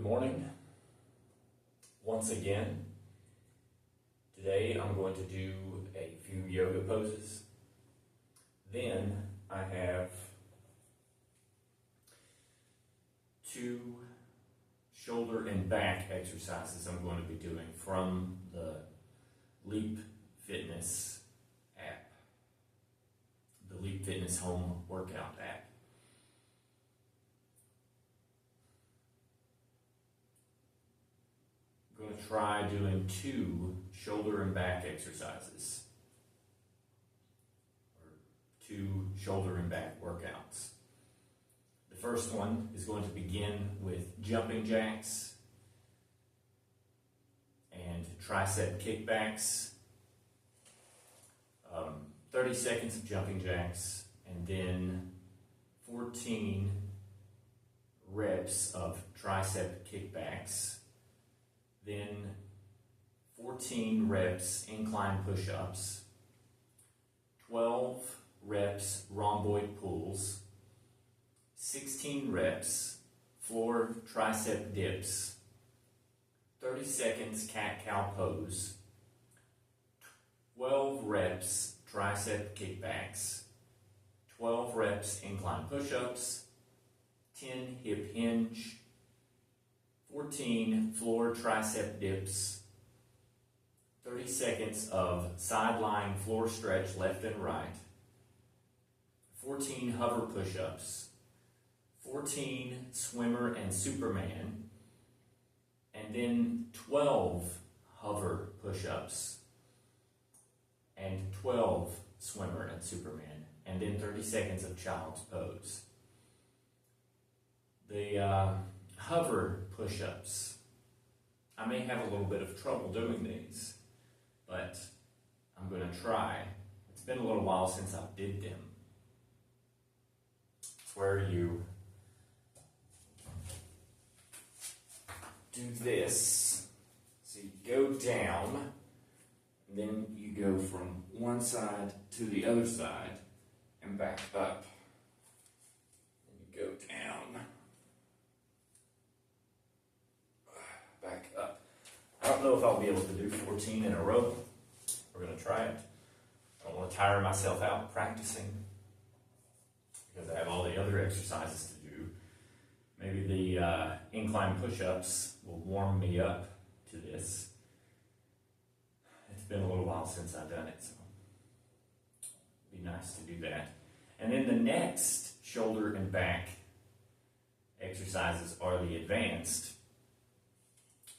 morning. Once again, today I'm going to do a few yoga poses. Then I have 2 shoulder and back exercises I'm going to be doing from the Leap Fitness app, the Leap Fitness home workout app. I'm going to try doing 2 shoulder and back exercises, or 2 shoulder and back workouts. The first one is going to begin with jumping jacks and tricep kickbacks. 30 seconds of jumping jacks and then 14 reps of tricep kickbacks. Then 14 reps incline push-ups, 12 reps rhomboid pulls, 16 reps floor tricep dips, 30 seconds cat-cow pose, 12 reps tricep kickbacks, 12 reps incline push-ups, 10 hip hinge, 14 floor tricep dips, 30 seconds of side-lying floor stretch left and right, 14 hover push-ups, 14 swimmer and Superman, and then 12 hover push-ups, and 12 swimmer and Superman, and then 30 seconds of child's pose. The hover push-ups, I may have a little bit of trouble doing these, but I'm going to try. It's been a little while since I did them. It's where you do this. So you go down, and then you go from one side to the other side and back up. And you go down, back up. I don't know if I'll be able to do 14 in a row. We're going to try it. I don't want to tire myself out practicing because I have all the other exercises to do. Maybe the incline push-ups will warm me up to this. It's been a little while since I've done it, so it'd be nice to do that. And then the next shoulder and back exercises are the advanced,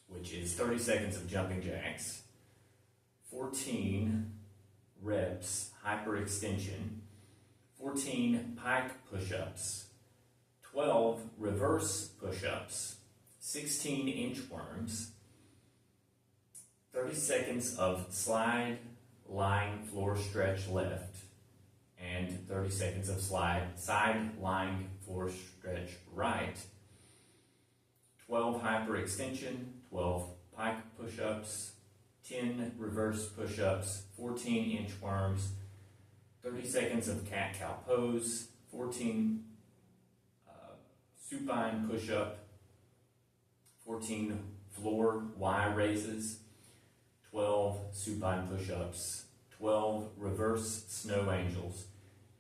which is 30 seconds of jumping jacks, 14 reps hyperextension, 14 pike push-ups, 12 reverse push-ups, 16 inchworms, 30 seconds of slide lying floor stretch left, and 30 seconds of side lying floor stretch right, 12 hyperextension, 12 pike push-ups, 10 reverse push-ups, 14 inchworms, 30 seconds of cat-cow pose, 14 supine push-up, 14 floor Y raises, 12 supine push-ups, 12 reverse snow angels,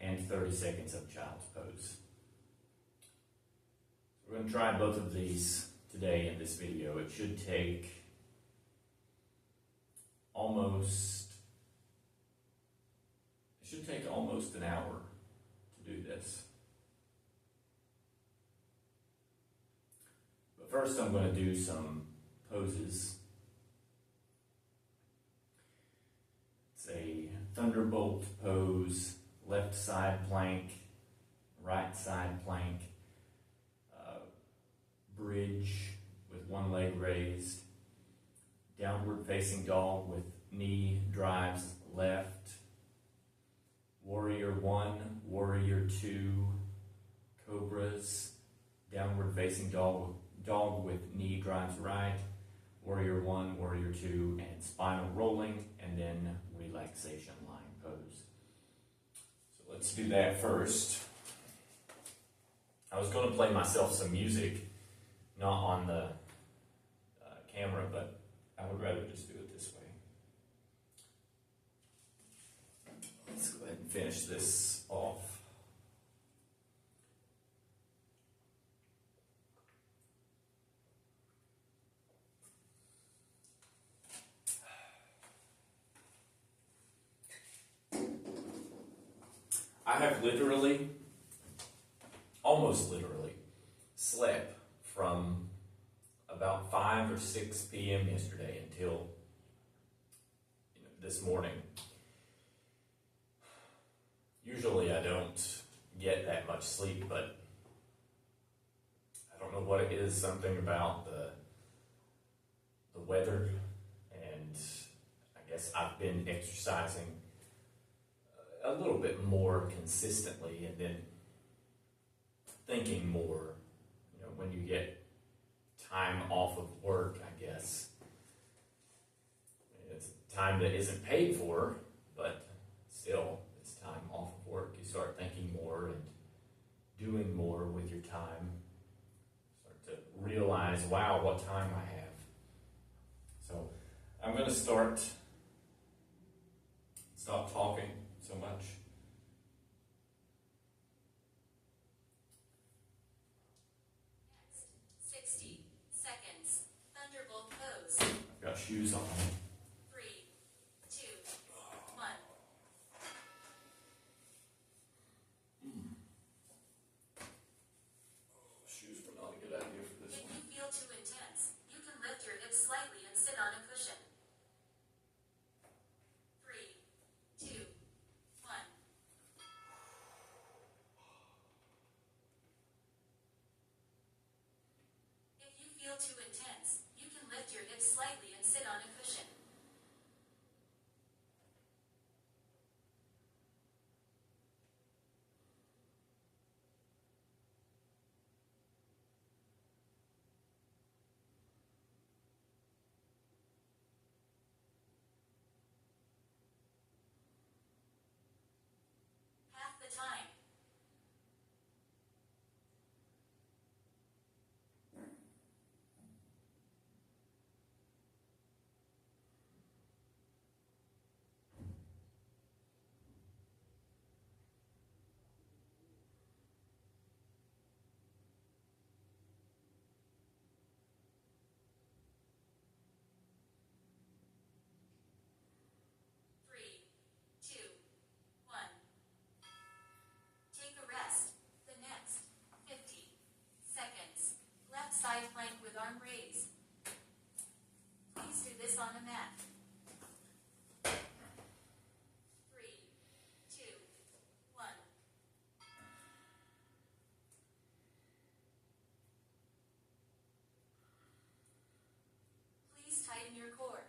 and 30 seconds of child's pose. We're going to try both of these today in this video. It should take almost an hour to do this. But first I'm going to do some poses. It's a thunderbolt pose, left side plank, right side plank, bridge with one leg raised, downward facing dog with knee drives left, warrior 1, warrior 2, cobras, downward facing dog with knee drives right, warrior 1, warrior 2, and spinal rolling, and then relaxation lying pose. So let's do that first. I was going to play myself some music, not on the camera, but I would rather just do it this way. Let's go ahead and finish this off. I have literally, almost literally, slept from about 5 or 6 p.m. yesterday until this morning. Usually I don't get that much sleep, but I don't know what it is, something about the weather, and I guess I've been exercising a little bit more consistently, and then thinking more, when you get time off of work, I guess. It's time that isn't paid for, but still, it's time off of work. You start thinking more and doing more with your time. Start to realize, wow, what time I have. So I'm going to stop talking so much. Next, 60 seconds. Thunderbolt pose. I've got shoes on. 3, 2, 1. Shoes were not a good idea for this If one. you feel too intense, you can lift your hips slightly and sit on a cushion. 3, 2, 1. If you feel too intense, you can lift your hips slightly and sit on a cushion. Half the time. Three, two, one. Take a rest. The next 50 seconds. Left side plank with arm raised. Please do this on a mat. 3, 2, 1. Please tighten your core.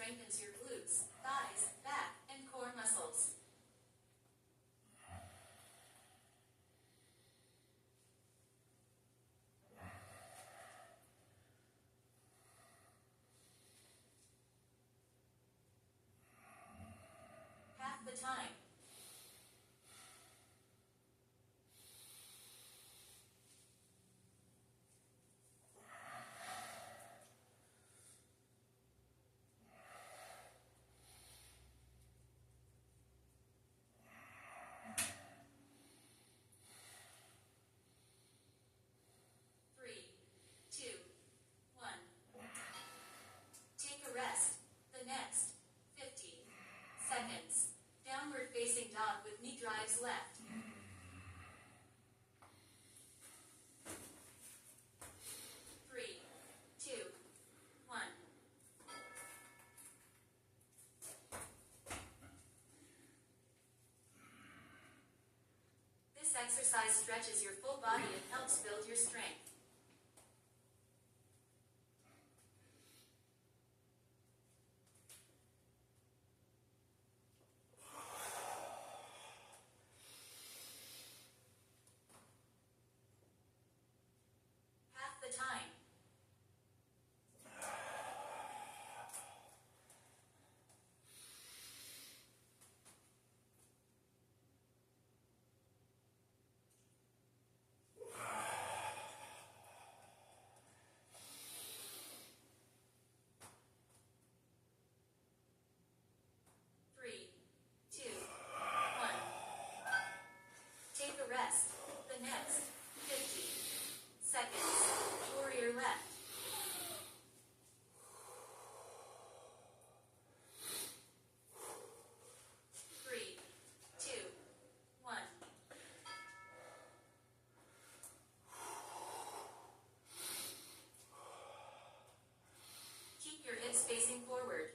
strengthens your glutes, thighs, back, and core muscles. Half the time. Three, two, one. Take a rest. The next 50 seconds. Downward facing dog with knee drives left. 3, 2, 1. This exercise stretches your full body and helps build your strength. Half the time. Three, two, one. Take a rest. The next 50 seconds. Warrior left. 3, 2, 1. Keep your hips facing forward.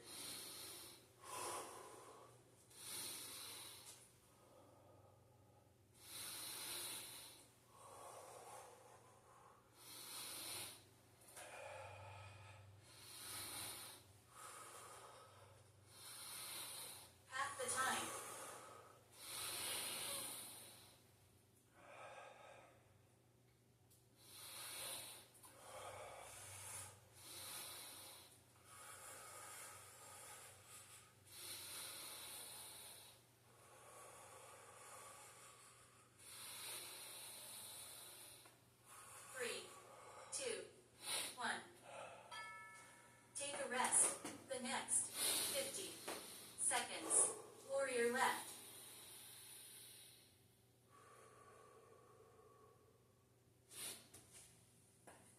Half the time. Three, two, one. Take a rest. The next 50 seconds. Warrior left.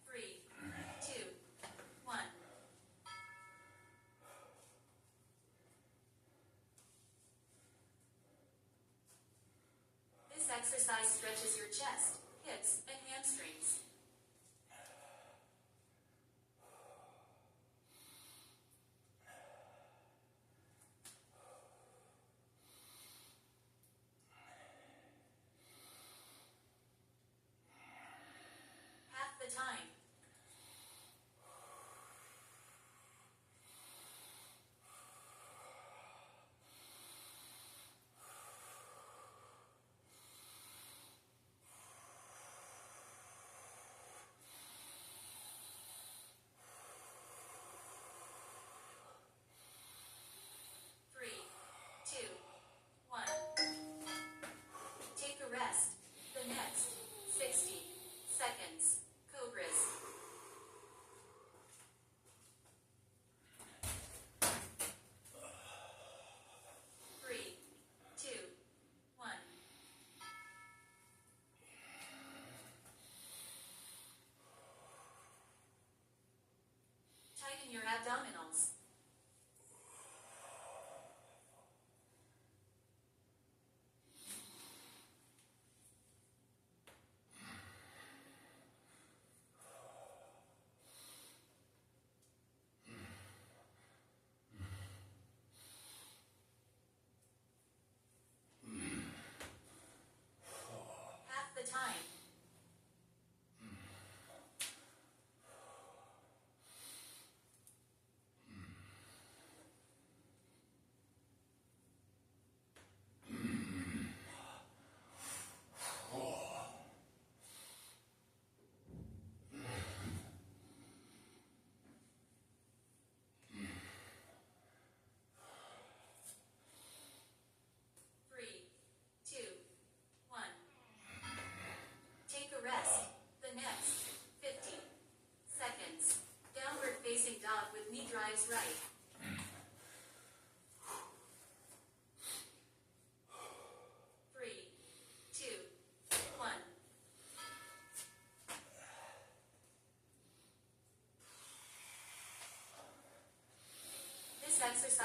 3, 2, 1. This exercise stretches your chest, hips, and hamstrings. Half the time.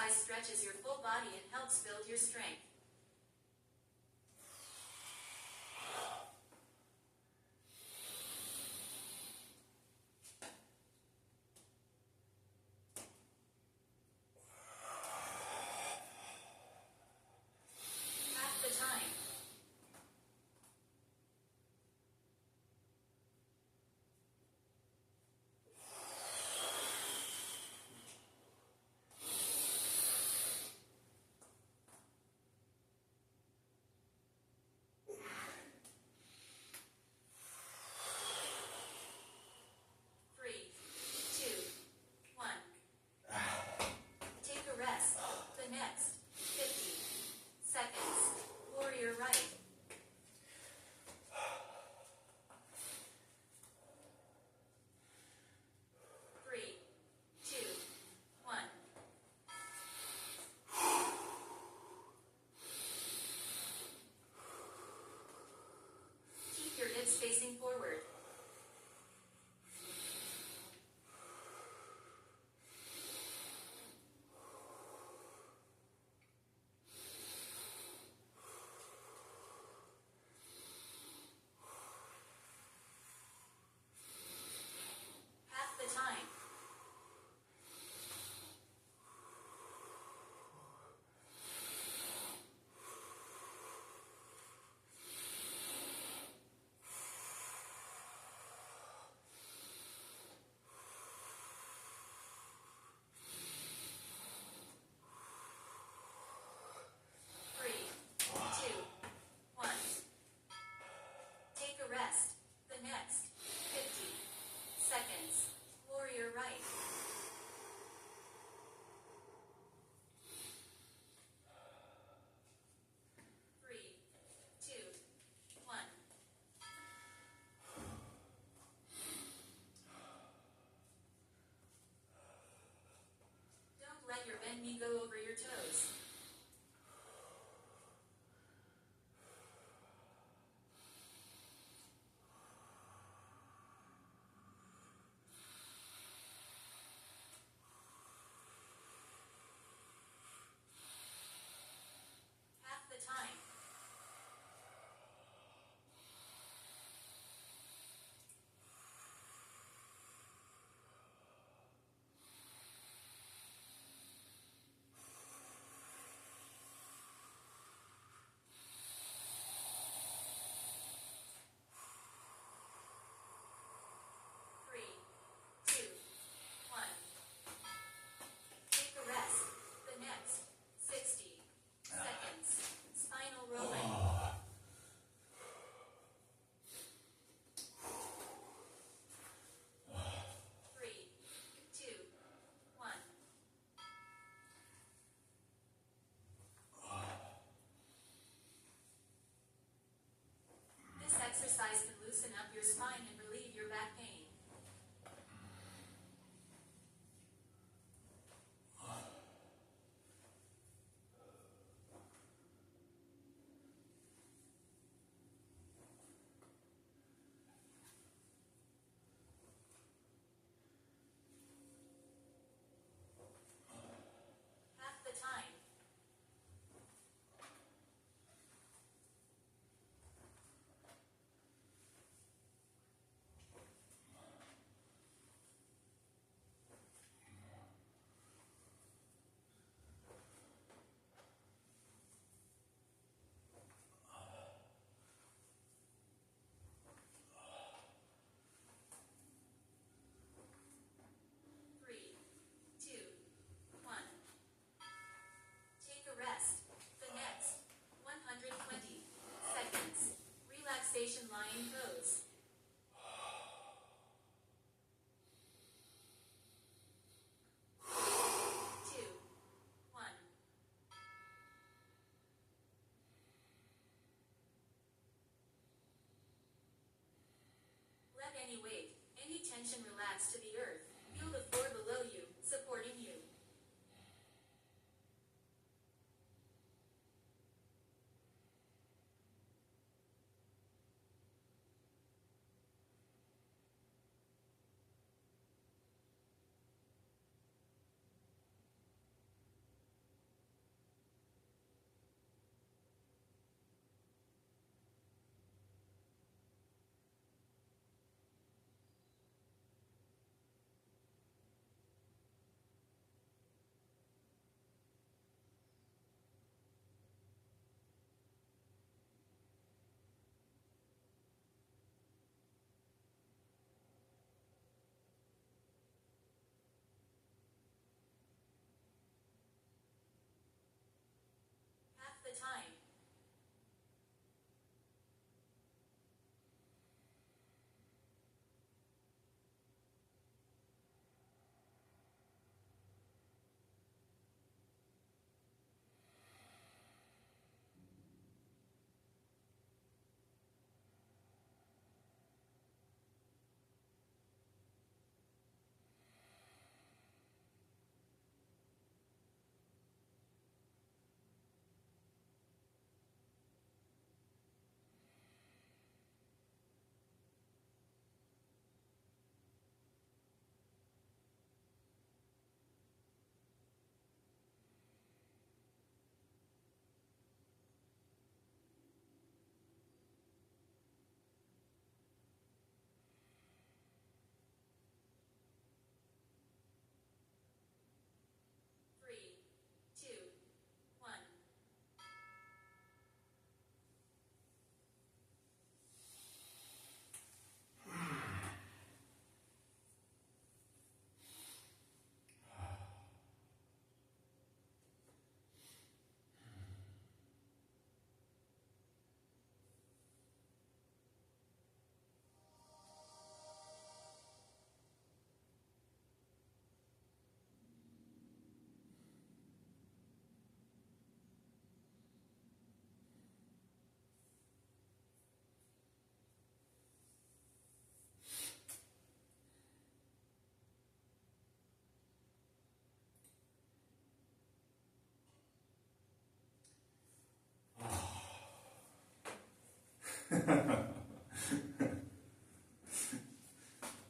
exercise stretches your full body and helps build your strength. Half the time.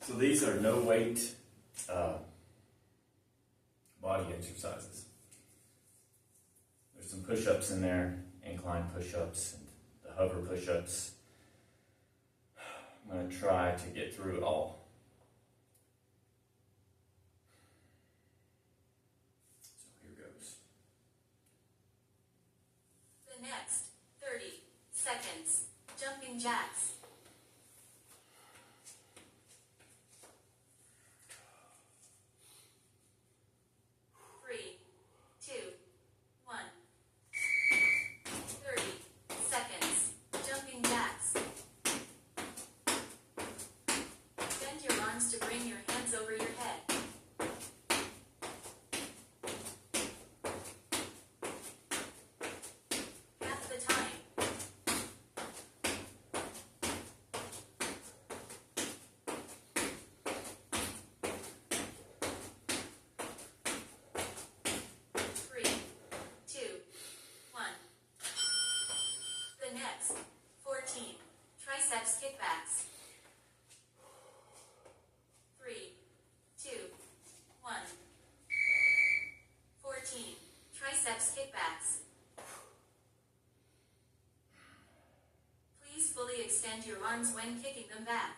So these are no weight body exercises. There's some push-ups in there, incline push-ups and the hover push-ups. I'm going to try to get through it all. So here goes. The next 30 seconds, jumping jacks. 3, 2, 1. 30 seconds, jumping jacks. Bend your arms to bring your hands over your head. Half the time. 3, 2, 1. The next 14 triceps kickbacks. 3, 2, 1. 14 triceps kickbacks. Please fully extend your arms when kicking them back.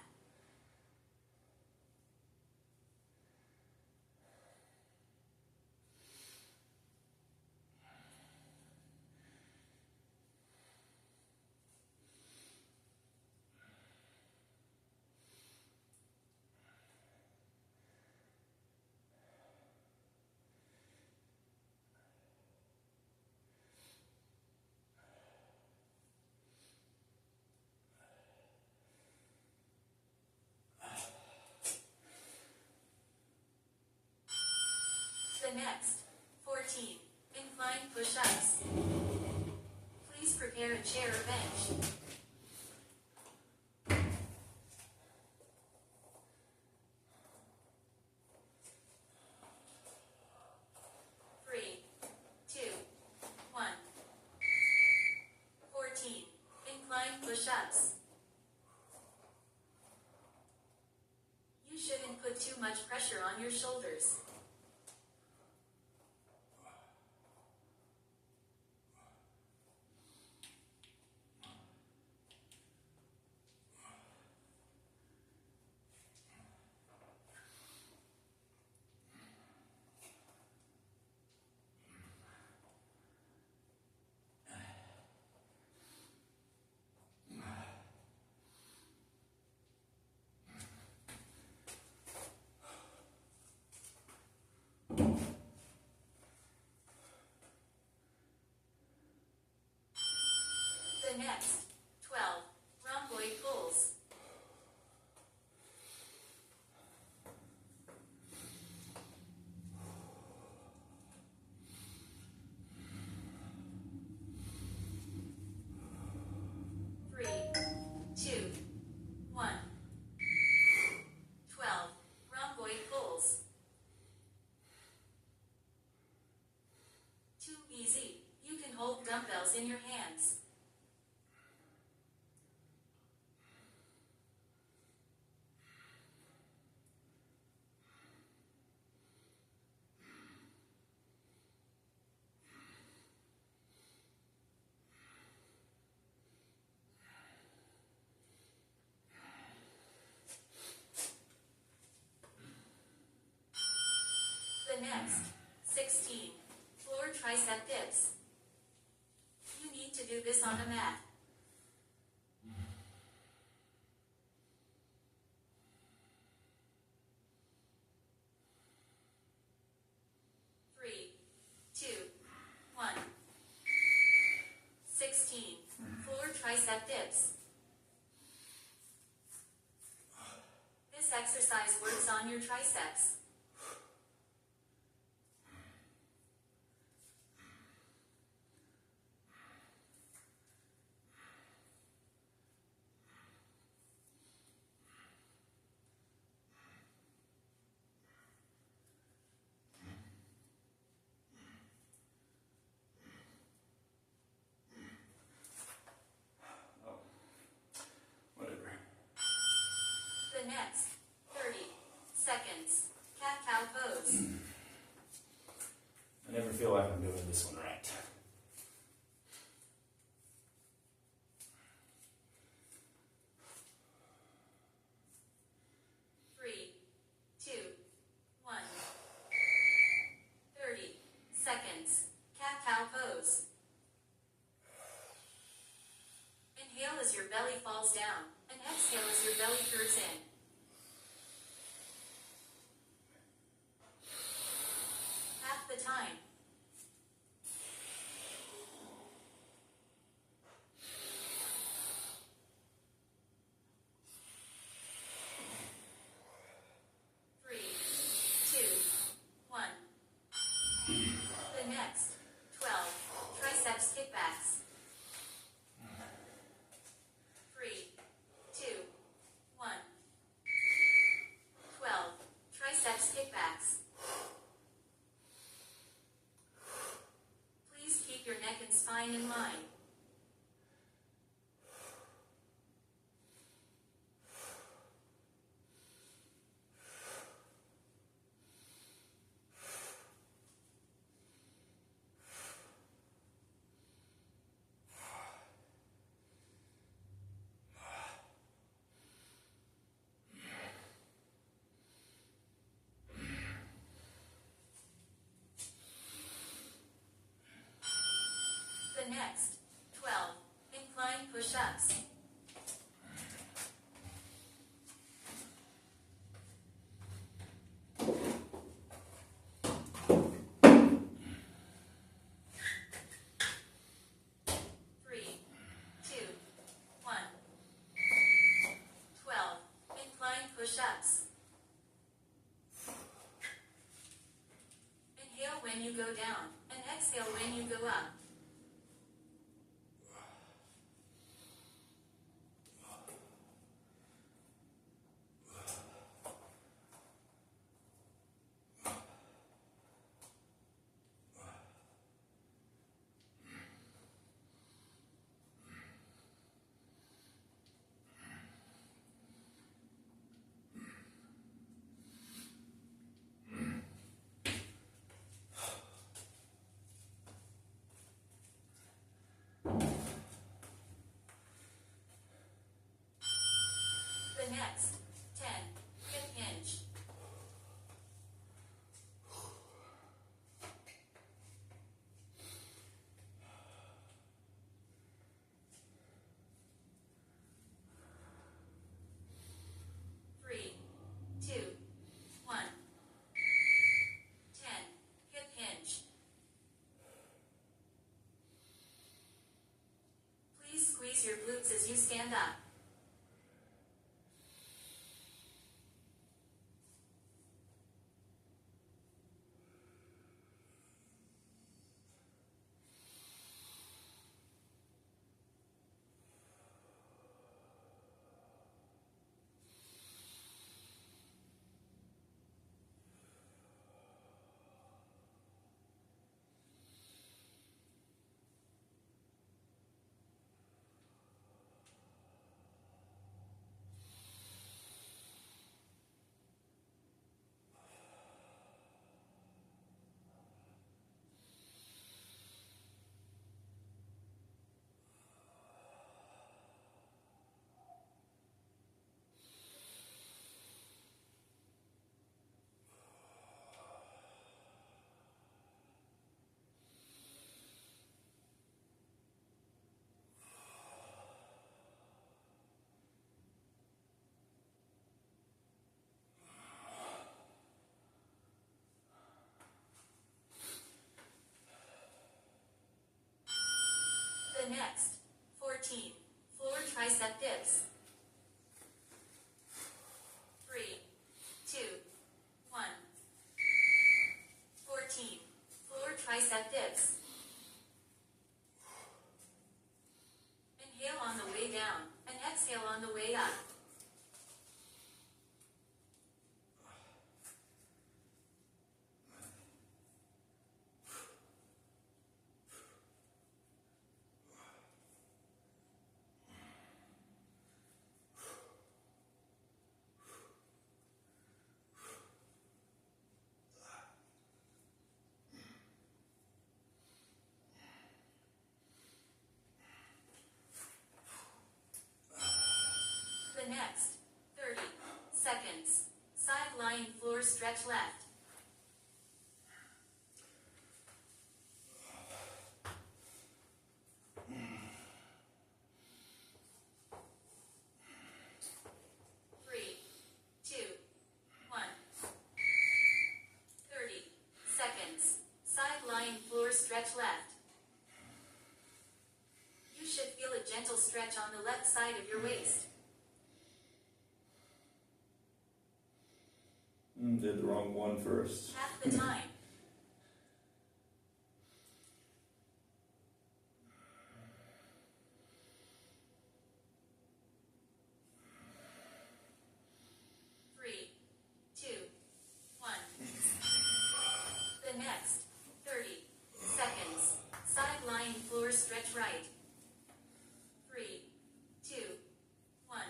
The next 14 incline push-ups. Please prepare a chair or bench. 3, 2, 1. 14 incline push-ups. You shouldn't put too much pressure on your shoulders. The next 12 rhomboid pulls. 3, 2, 1. 12 rhomboid pulls. Too easy. You can hold dumbbells in your hands. The next 16 floor tricep dips. You need to do this on a mat. 3, 2, 1. 16 floor tricep dips. This exercise works on your triceps. next 30 seconds. Cat-cow pose. I never feel like I'm doing this one right. Three, two, 1. 30 seconds. Cat-cow pose. Inhale as your belly falls down, and exhale as your belly curves in. Half the time. Three, two, 1. The next 12 triceps kickbacks. 3, 2, 1. 12 triceps kickbacks. Please keep your neck and spine in line. The next 12 incline push-ups. 3, 2, 1. 12 incline push-ups. Inhale when you go down, and exhale when you go up. The next 10 hip hinge. 3, 2, 1. 10 hip hinge. Please squeeze your glutes as you stand up. The next 14 floor tricep dips. 3, 2, 1. 14 floor tricep dips. Inhale on the way down and exhale on the way up. next 30 seconds. Side lying floor stretch left. Three, two, 1. 30 seconds. Side lying floor stretch left. You should feel a gentle stretch on the left side of your waist. Did the wrong one first. Half the time. Three, two, 1. The next 30 seconds. Side lying floor stretch right. 3, 2, 1.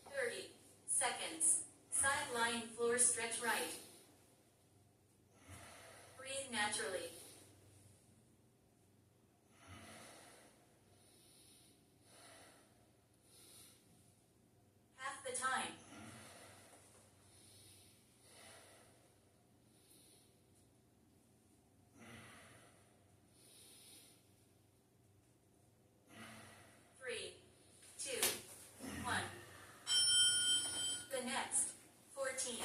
30 seconds. Side lying floor stretch right. Breathe naturally. Half the time. Three, two, 1. The next 14.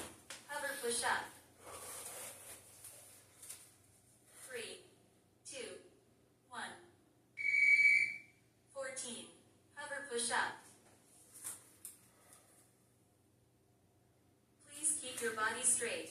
Hover push up. 3, 2, 1. 14. Hover push up. Please keep your body straight.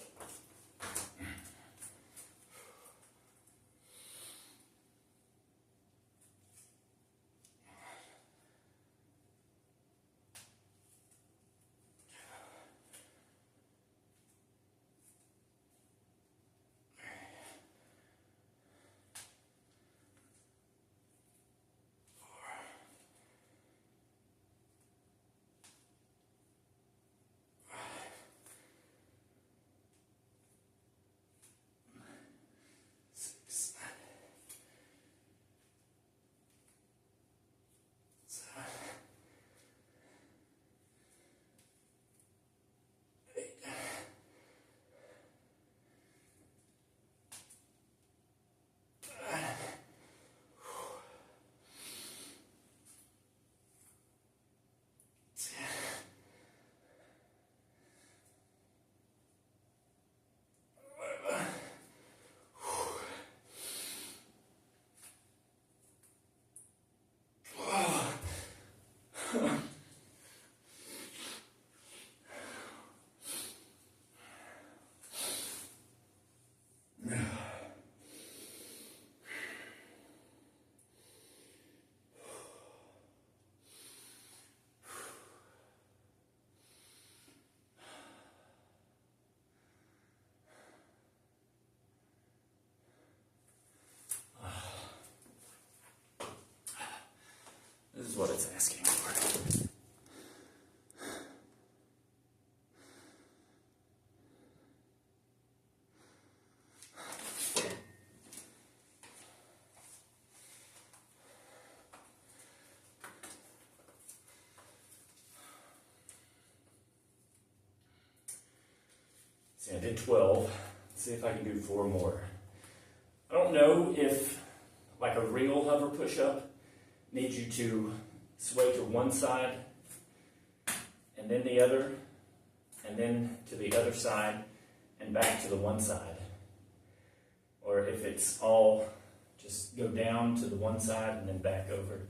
This is what it's asking for. See, I did 12. Let's see if I can do 4 more. I don't know if, like a real hover push-up, needs you to sway to one side and then the other and then to the other side and back to the one side, or if it's all just go down to the one side and then back over.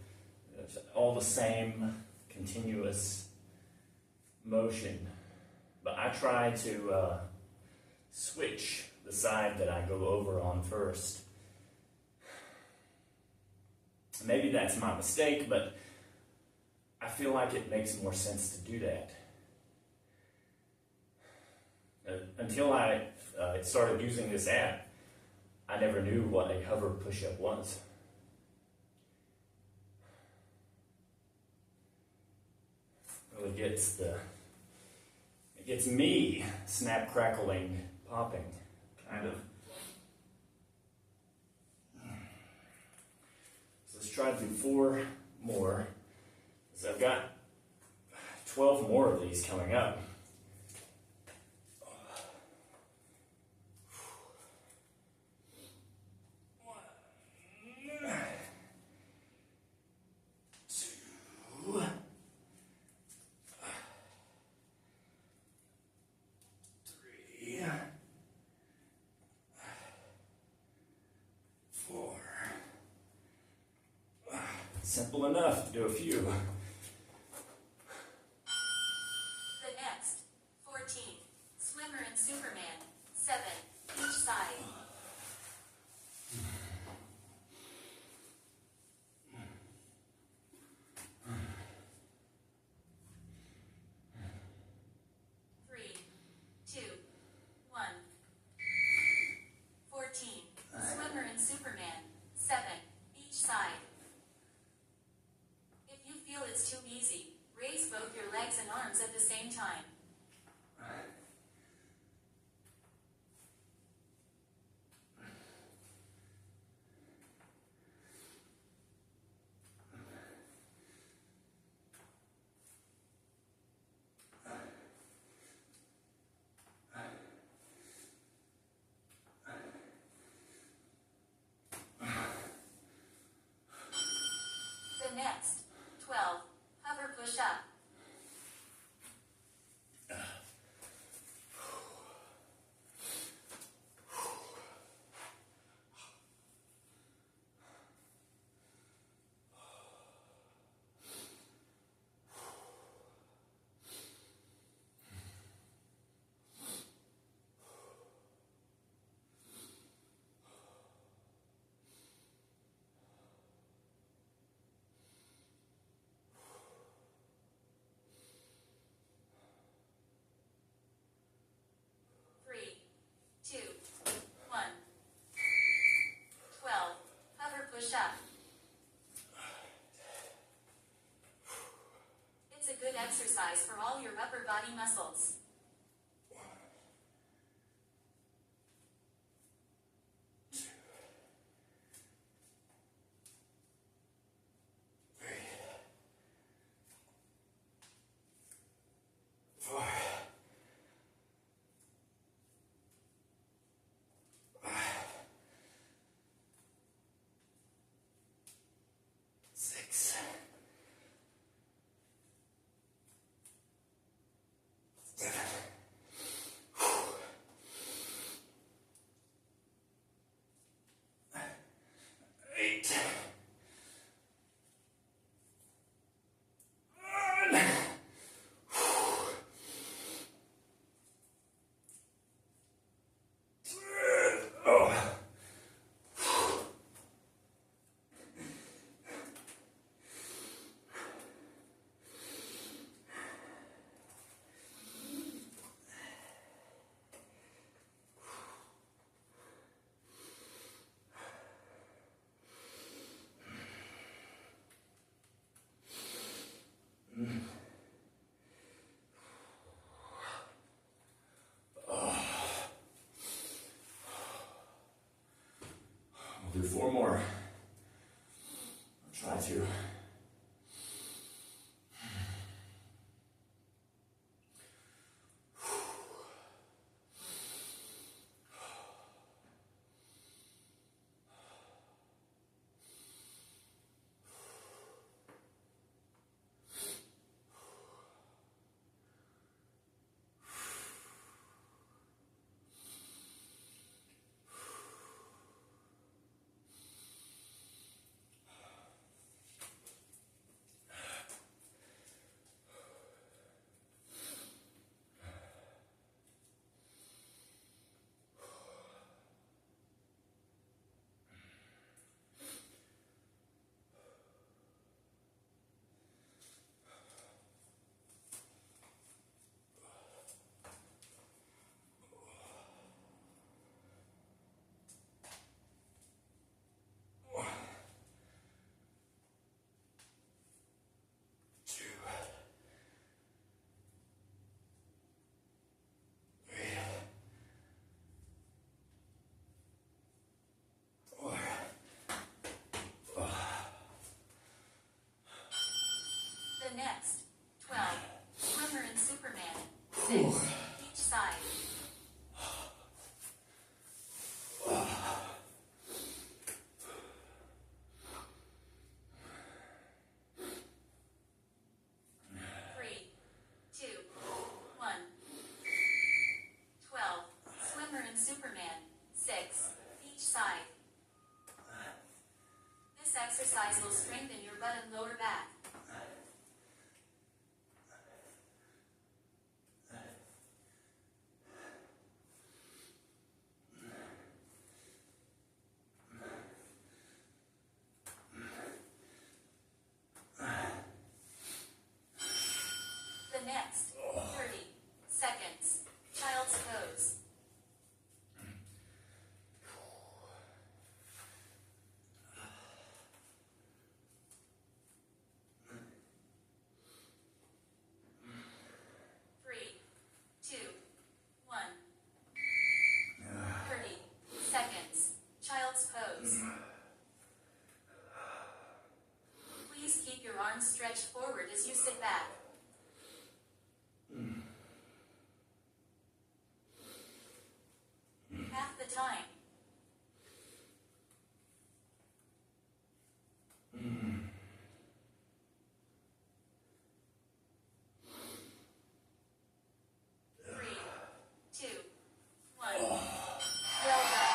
It's all the same continuous motion, but I try to switch the side that I go over on first. Maybe that's my mistake, but I feel like it makes more sense to do that. Until I started using this app, I never knew what a hover push-up was. Really gets me snap, crackling, popping, kind of. So let's try to do 4 more. So I've got 12 more of these coming up. Simple enough to do a few. The next, 14, swimmer and Superman, 7, each side. Three, 2, 1. 14, swimmer and Superman, 7, each side. If you feel it's too easy, raise both your legs and arms at the same time. The next, 12, hover push up. Three, 2, 1. 12, hover push up. It's a good exercise for all your upper body muscles. We'll do 4 more. I'll try to. The next, 12, 6 each side. 3, 2, 1. 12. Swimmer and Superman. 6 each side. This exercise will strengthen your butt and lower back. The next 30 seconds. Child's pose. 3, 2, 1. 30 seconds. Child's pose. Please keep your arms stretched forward as you sit back. Half the time. Three, two, one. Well done.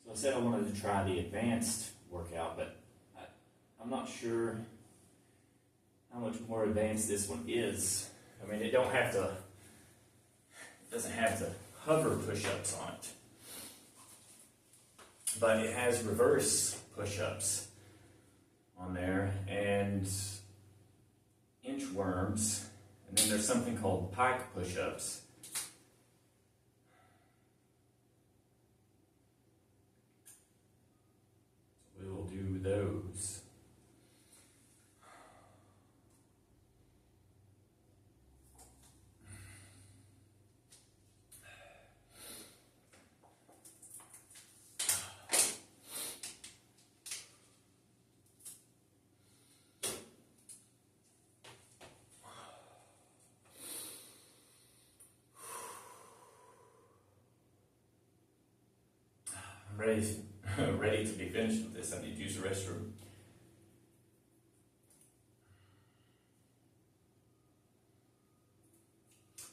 So I said I wanted to try the advanced workout, but I'm not sure how much more advanced this one is. I mean, it doesn't have the hover push-ups on it, but it has reverse push-ups on there and inchworms, and then there's something called Pike push-ups. We will do those. Ready to be finished with this. I need to use the restroom.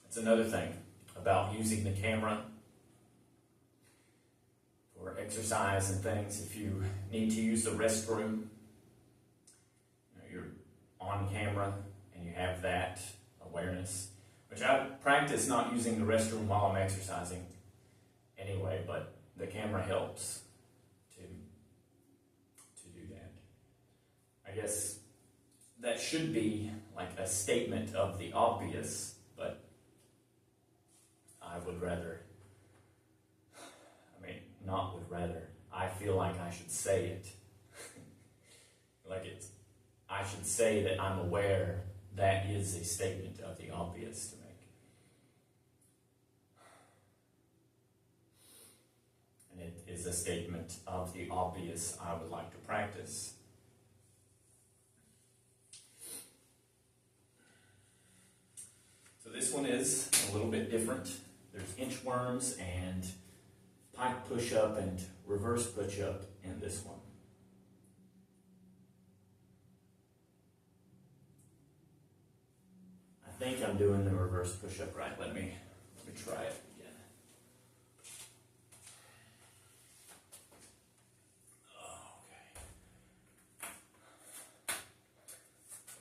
That's another thing about using the camera for exercise and things. If you need to use the restroom, you're on camera and you have that awareness, which I practice not using the restroom while I'm exercising anyway, but the camera helps to do that. I guess that should be like a statement of the obvious, but I feel like I should say it. I should say that I'm aware that is a statement of the obvious to make. And it is a statement of the obvious I would like to practice. So this one is a little bit different. There's inchworms and pike push-up and reverse push-up in this one. I think I'm doing the reverse push-up right. Let me try it again. Okay.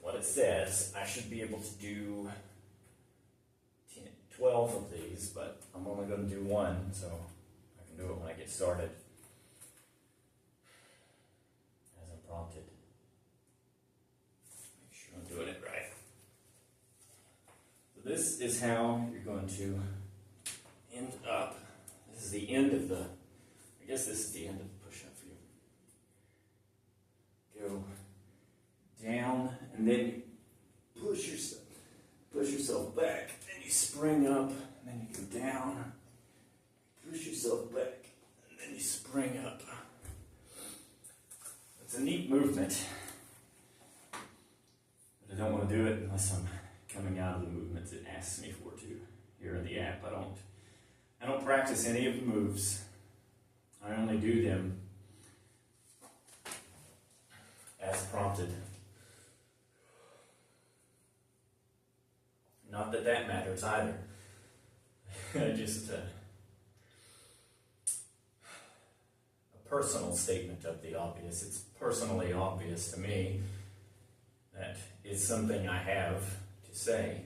What it says, I should be able to do 12 of these, but I'm only going to do one, so I can do it when I get started. As I'm prompted. Make sure I'm doing it right. So this is how you're going to end up. This is the end of the, I guess this is the end of the push-up view. Go down, and then push yourself back. Then you spring up, and then you go down. Push yourself back, and then you spring up. It's a neat movement, but I don't want to do it unless I'm coming out of the movements it asks me for to. Here in the app, I don't practice any of the moves. I only do them as prompted. Not that that matters either. Just a personal statement of the obvious. It's personally obvious to me that it's something I have to say.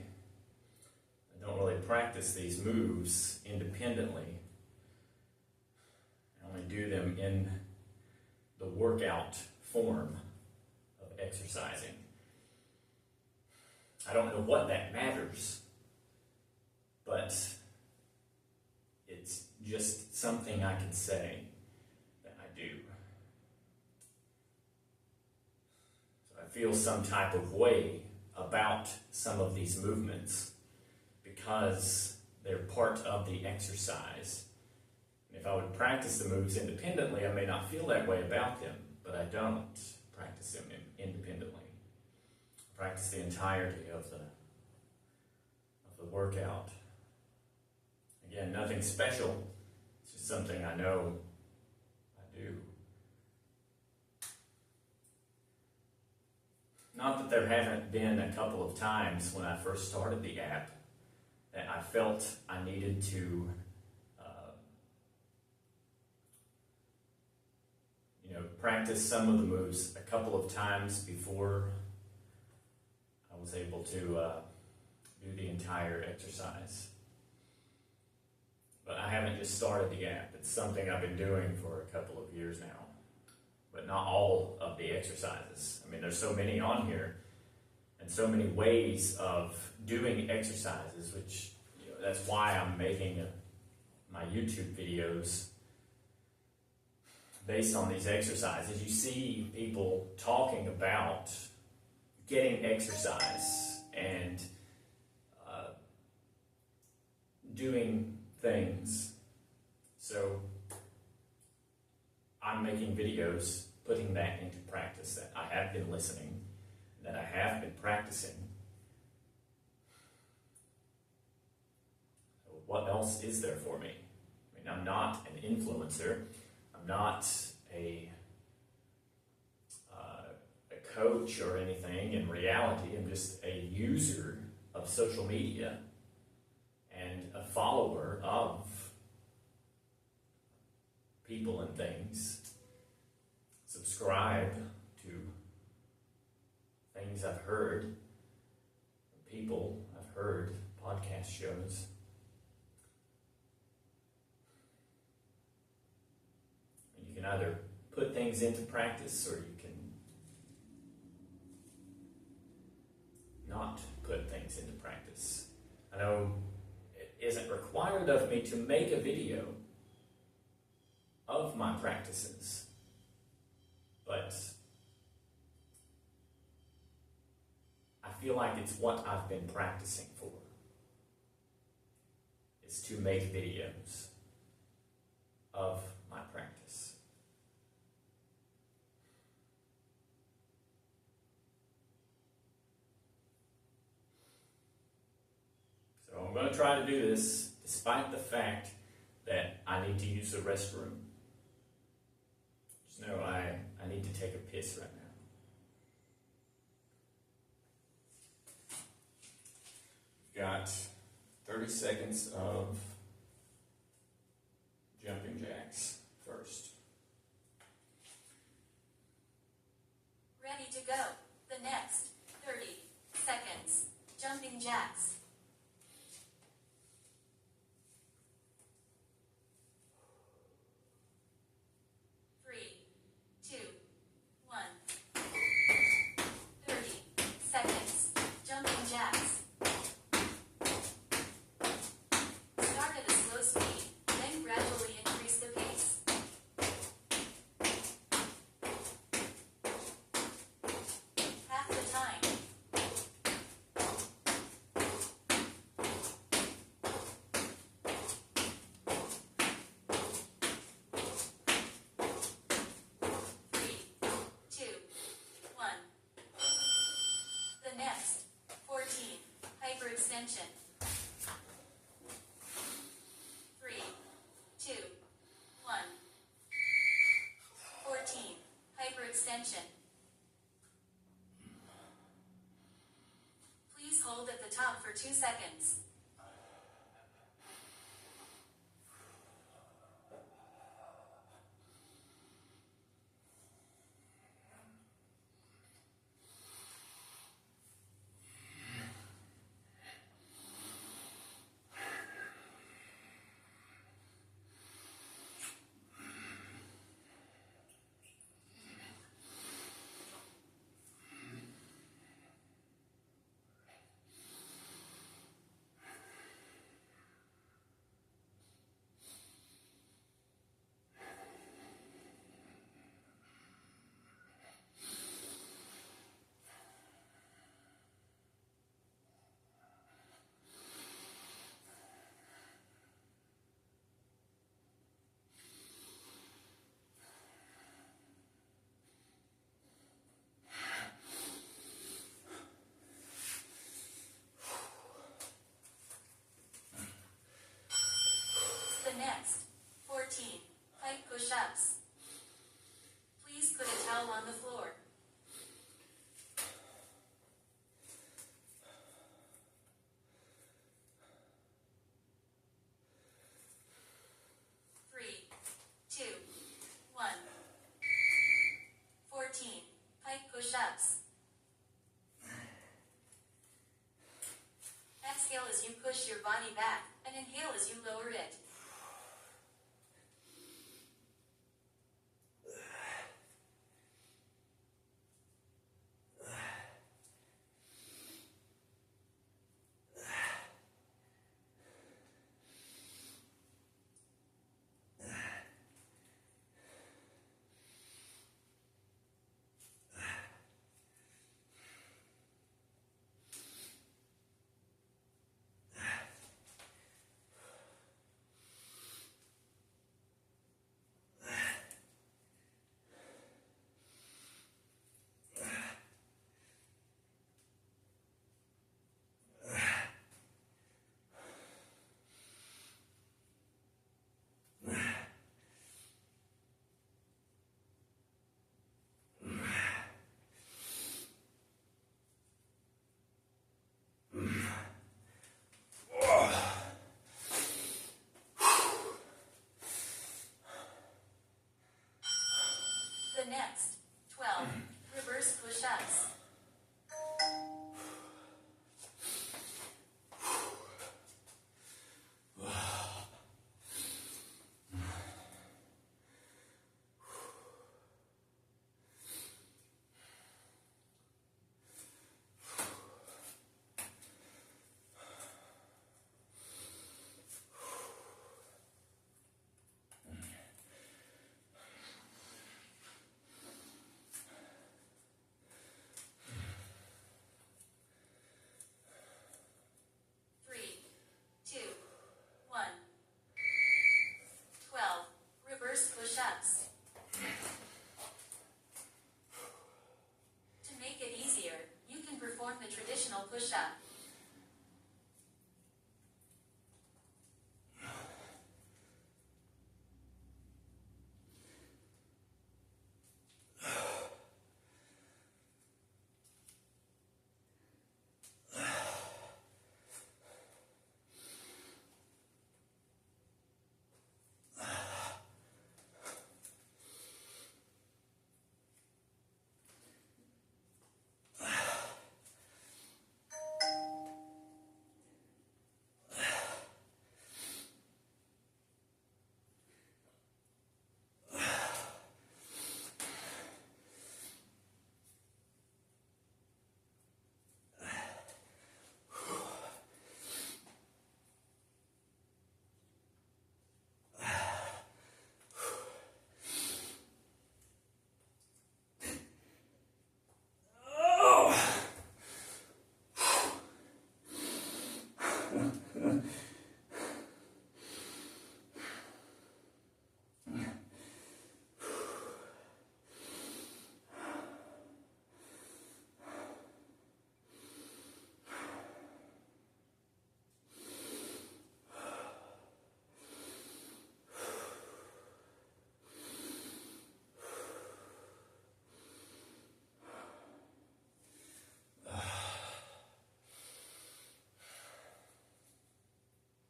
I don't really practice these moves independently. I only do them in the workout form of exercising. I don't know what that matters, but it's just something I can say that I do. So I feel some type of way about some of these movements because they're part of the exercise. And if I would practice the moves independently, I may not feel that way about them, but I don't practice them independently. Practice the entirety of the workout. Again, nothing special. It's just something I know I do. Not that there haven't been a couple of times when I first started the app that I felt I needed to practice some of the moves a couple of times before I was able to do the entire exercise. But I haven't just started the app. It's something I've been doing for a couple of years now. But not all of the exercises. I mean, there's so many on here and so many ways of doing exercises, which that's why I'm making my YouTube videos based on these exercises. You see people talking about getting exercise and doing things. So I'm making videos, putting that into practice, that I have been listening, that I have been practicing. So what else is there for me? I mean, I'm not an influencer. I'm not a coach or anything. In reality, I'm just a user of social media and a follower of people and things. Subscribe to things I've heard, people I've heard, podcast shows. And you can either put things into practice or you can not put things into practice. I know it isn't required of me to make a video of my practices, but I feel like it's what I've been practicing for, is to make videos of my practice. So I'm going to try to do this despite the fact that I need to use the restroom. Just know I need to take a piss right now. Got 30 seconds of jumping jacks first. Ready to go. The next 30 seconds. Jumping jacks. 3, 2, 1. 30 seconds. Jumping jacks. Start at a slow speed, then gradually increase the pace. Half the time. Three, two, one. The next 14. Hyperextension. 3, 2, 1. 14. Hyperextension. Please hold at the top for 2 seconds. The next 14. Pike push-ups. Please put a towel on the floor. Three, two, 1. 14. Pike push-ups. Exhale as you push your body back, and inhale as you lower it. The next 12. Reverse push-ups. Three, two, 1. 12. Reverse push-ups. To make it easier, you can perform the traditional push-up.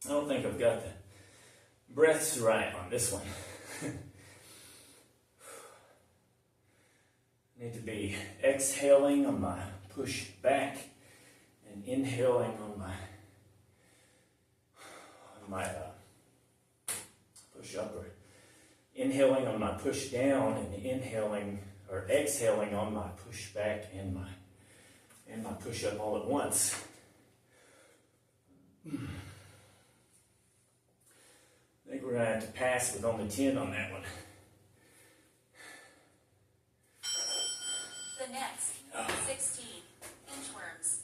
I don't think I've got the breaths right on this one. Need to be exhaling on my push back and inhaling on my push up, or inhaling on my push down and inhaling or exhaling on my push back and my push up all at once. I think we're going to have to pass with only 10 on that one. The next, 16, inchworms.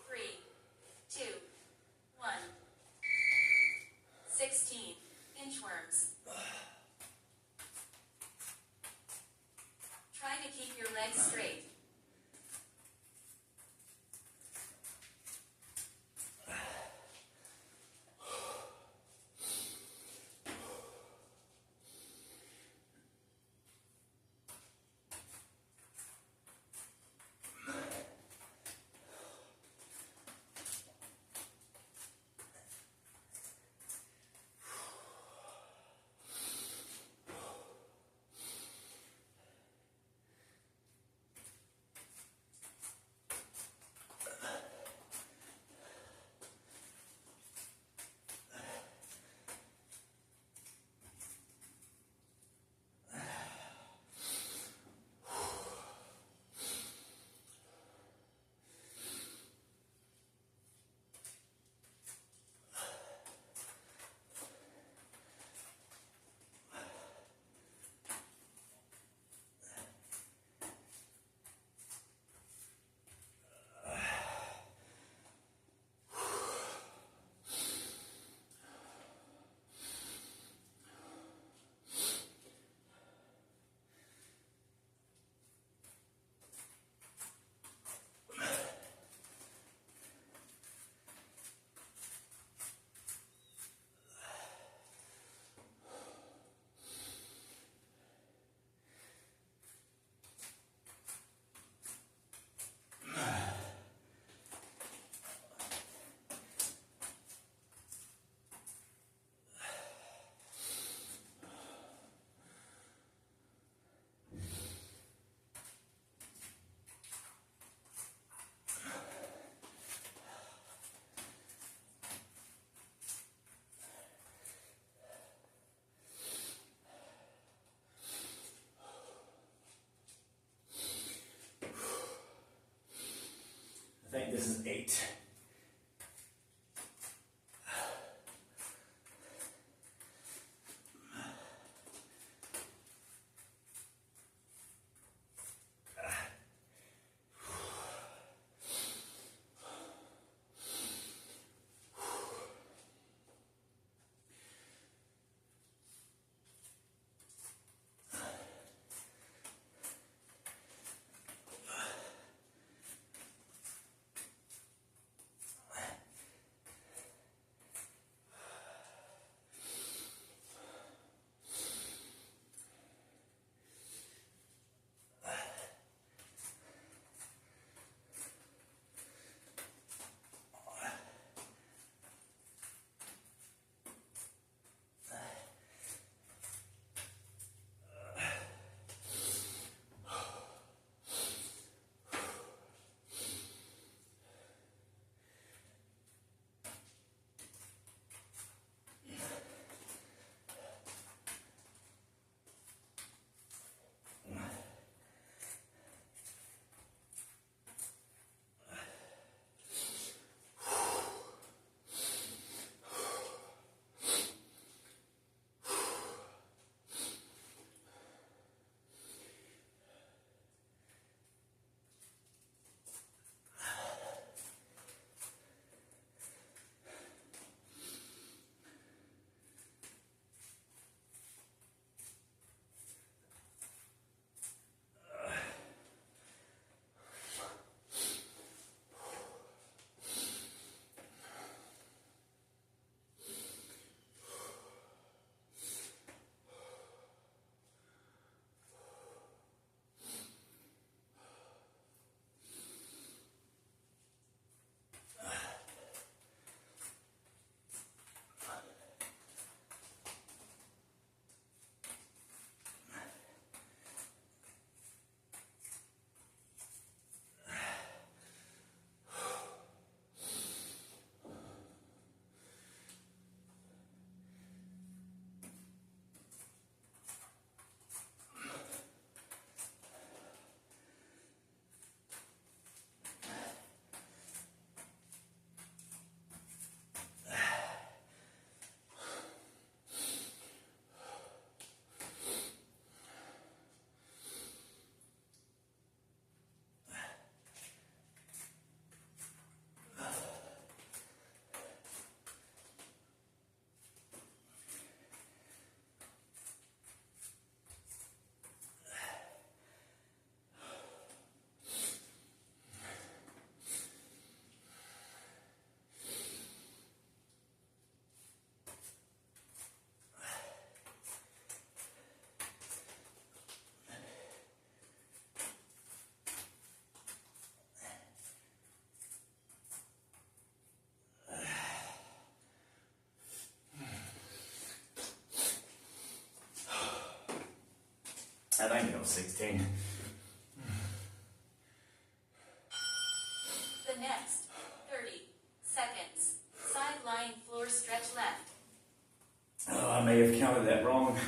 Three, two, 1. 16, inchworms. Try to keep your legs straight. I think this is 8. 16. The next 30 seconds. Side lying floor stretch left. Oh, I may have counted that wrong.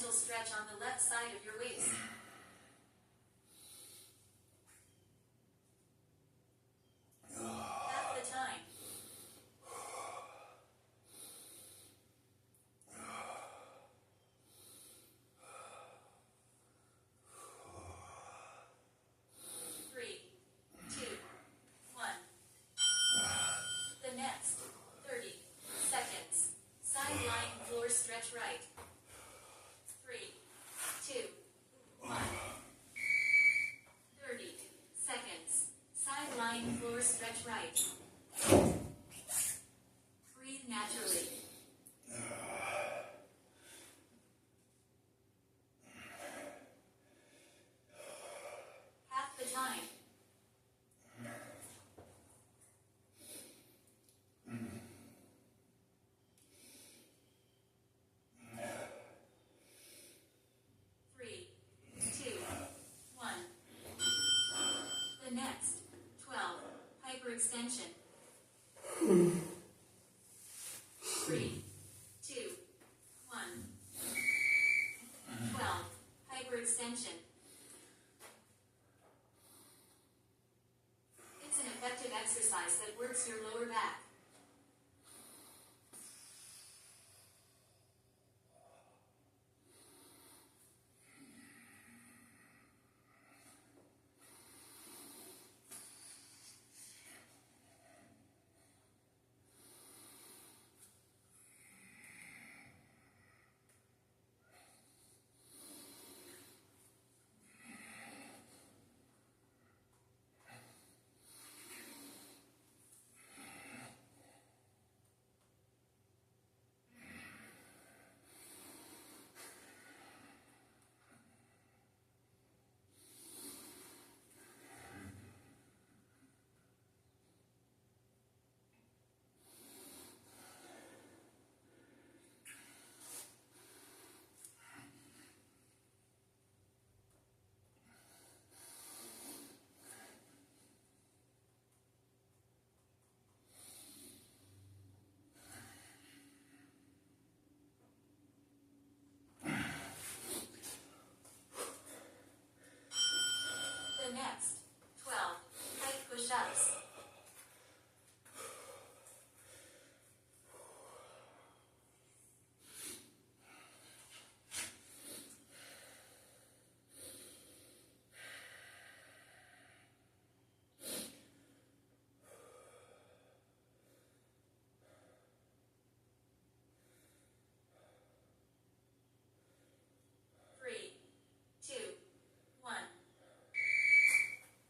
Stretch on the left side of your waist. Half the time. Three, two, one. The next 30 seconds. Side lying floor stretch right. 2, 1. 30 seconds. Side lying floor stretch right. Breathe naturally. Half the time. The next 12 hyperextension. 3, 2, 1. 12 hyperextension. It's an effective exercise that works your lower back. The next 12 Pike push-ups. 3, 2, 1.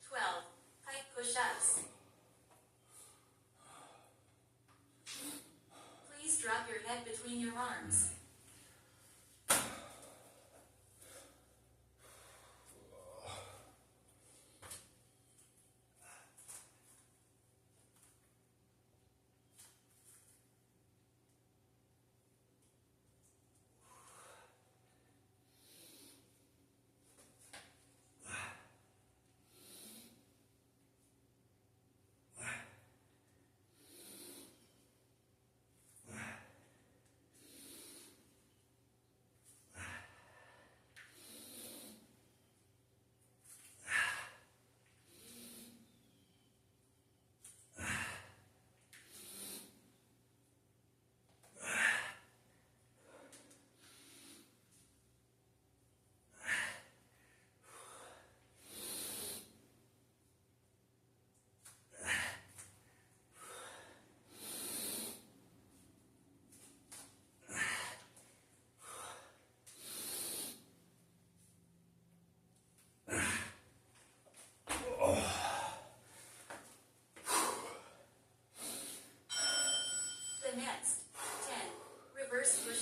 12 Pike push-ups.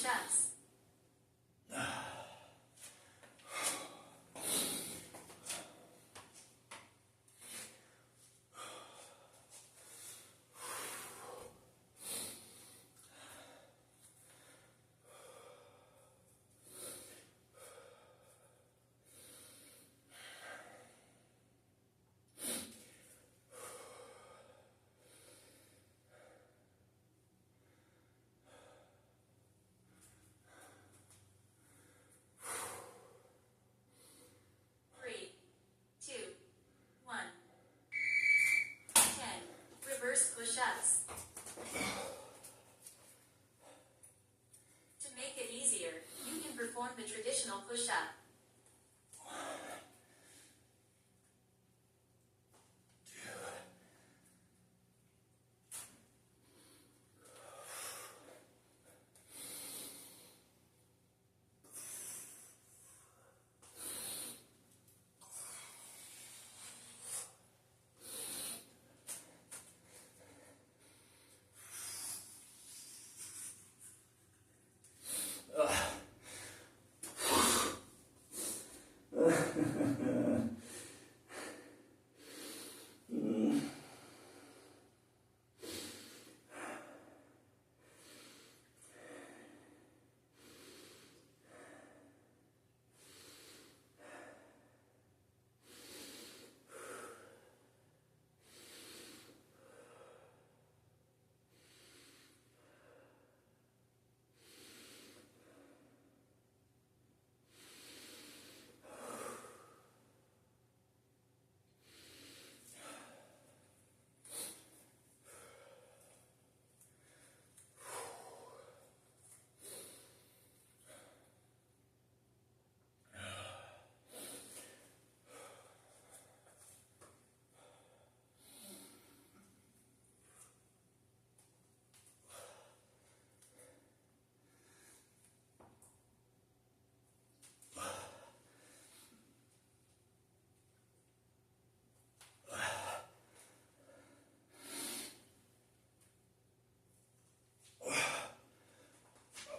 push-ups. Three, two, one. 10. Reverse push-ups. To make it easier, you can perform the traditional push-up.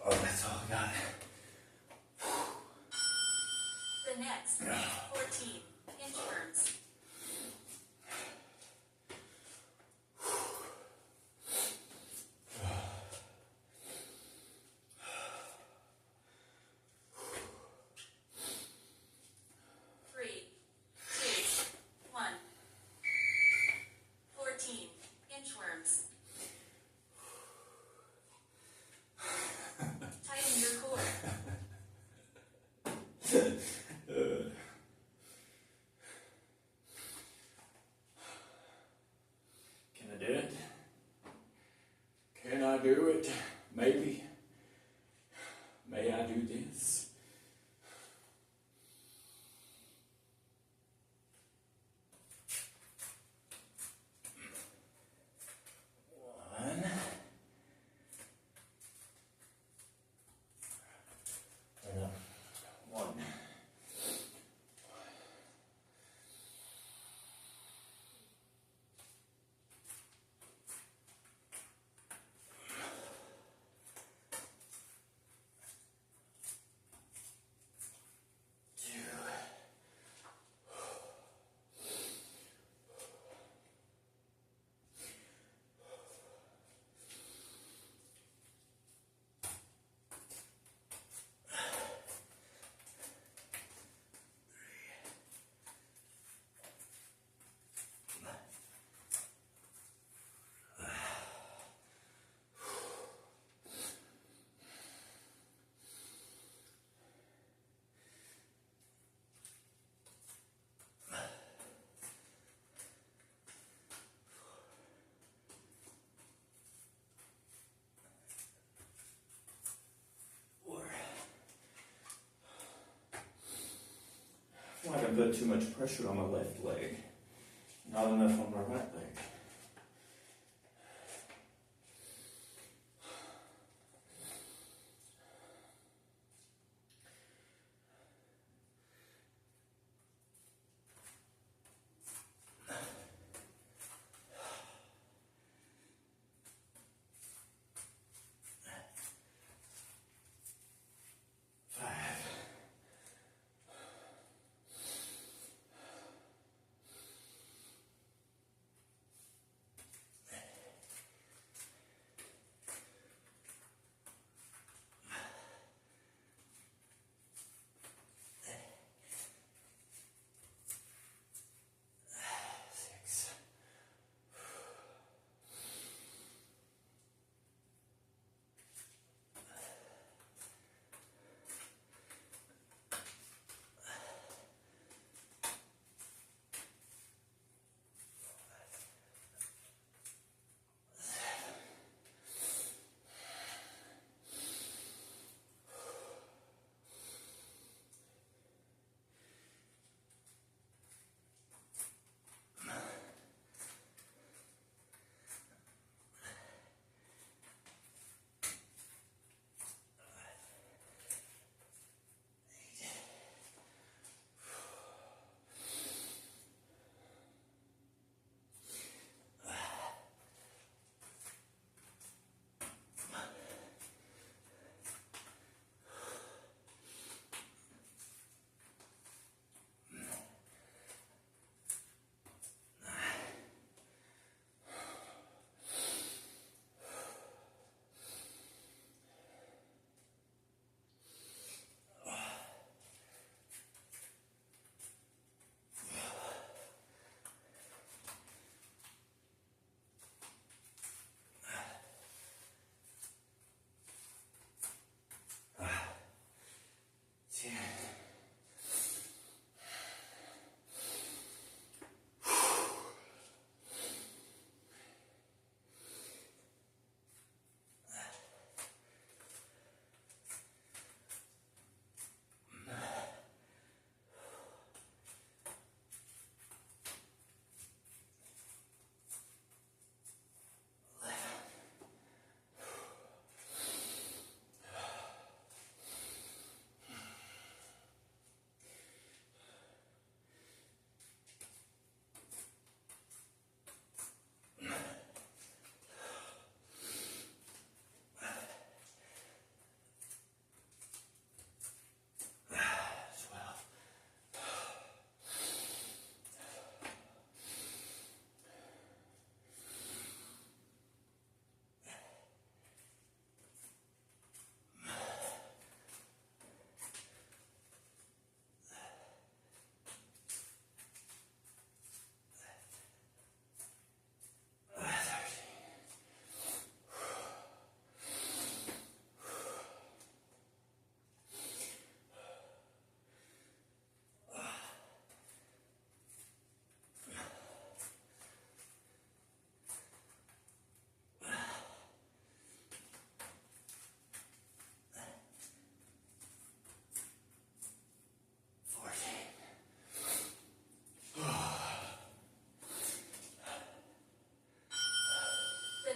Oh, that's all I got. The next, 14. Inchworms. Three, two, one. 14. Inchworms. Tighten your core. Can I do it? Can I do it? Maybe. May I do this? One. One. I feel like I put too much pressure on my left leg, not enough on my right leg.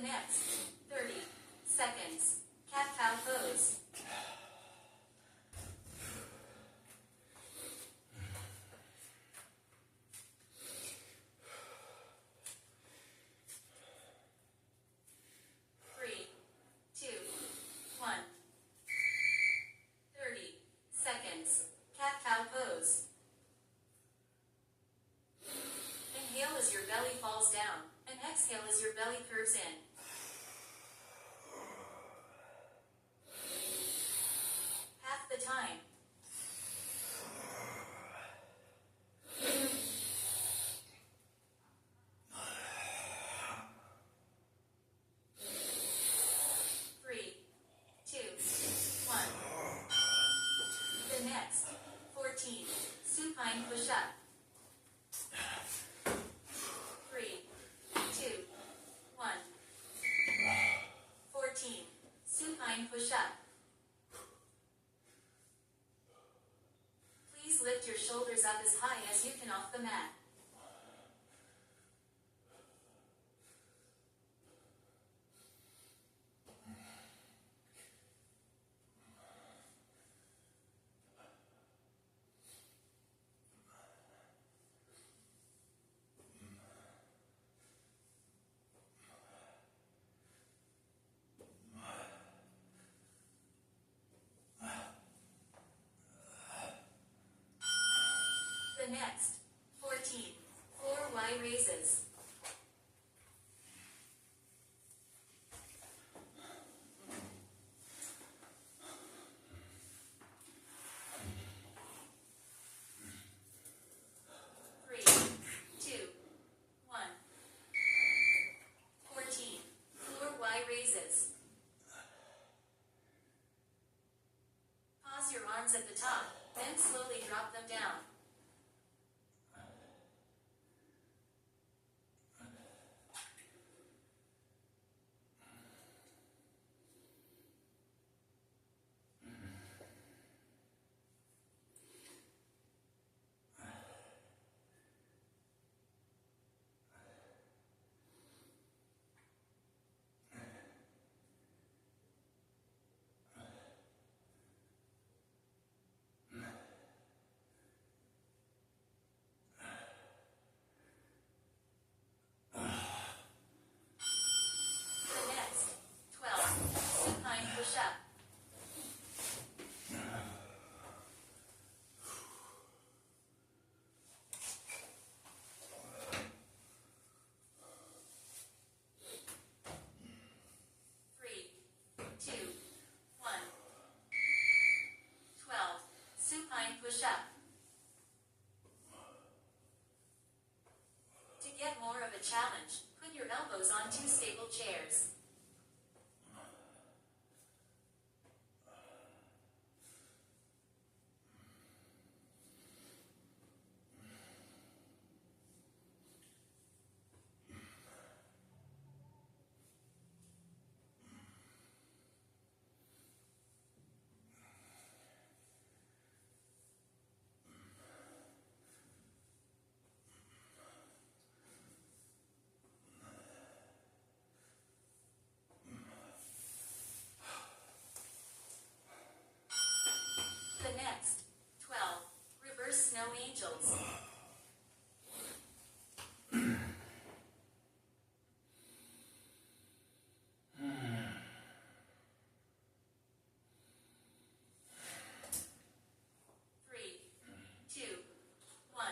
The next 30 seconds. Cat-cow pose. 3, 2, 1. 30 seconds. Cat-cow pose. Inhale as your belly falls down, and exhale as your belly curves in. Half the time. 3, 2, 1. The next 14 supine push-up. 3, 2, 1. 14 supine push-up. Please lift your shoulders up as high as you can off the mat. The next 14 floor Y raises. 3, 2, 1. 14 floor Y raises. Pause your arms at the top, then slowly drop them down. The next 12 supine push-up. 3, 2, 1. 12 supine push-up. To get more of a challenge, put your elbows on two stable chairs. The next 12 reverse snow angels. 3, 2, 1.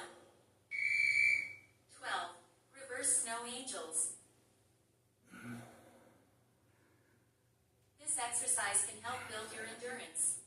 12 reverse snow angels. This exercise can help build your endurance.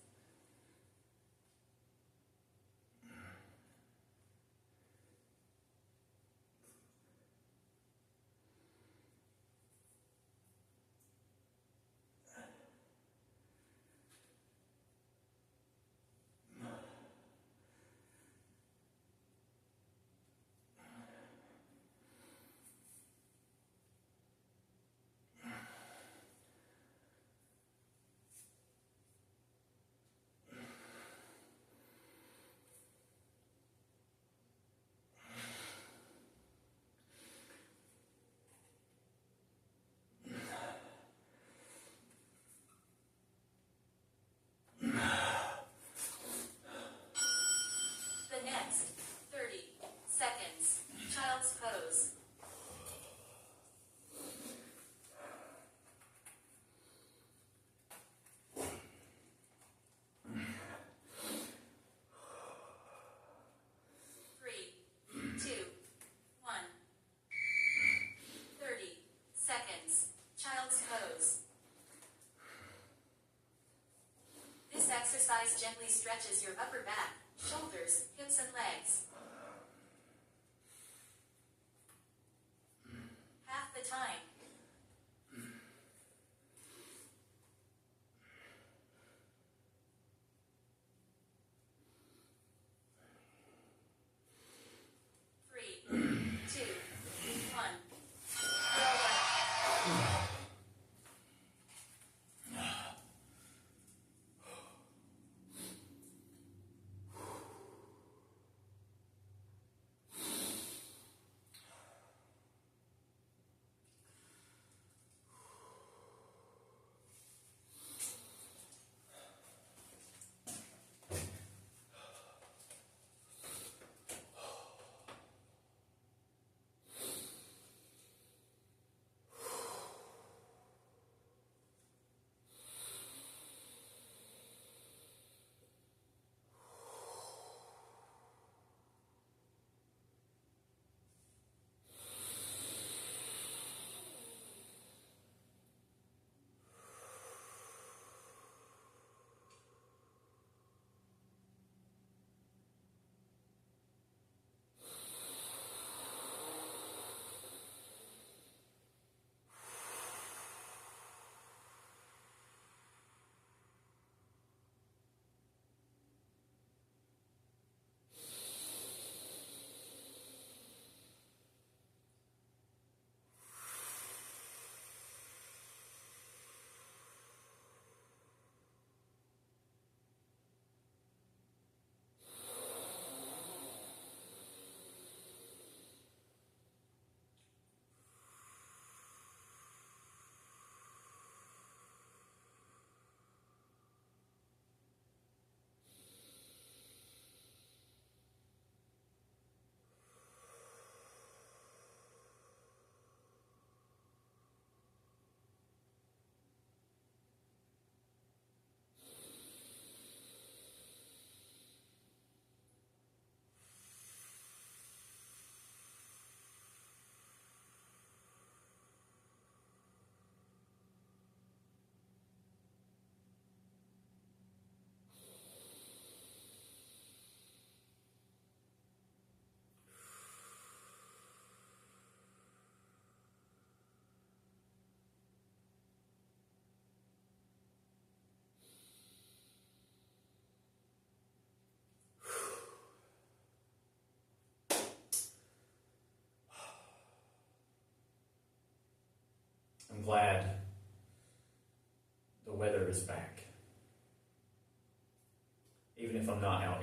exercise gently stretches your upper back, shoulders, hips, and legs. Half the time. Three, two, one. I'm glad the weather is back. Even if I'm not out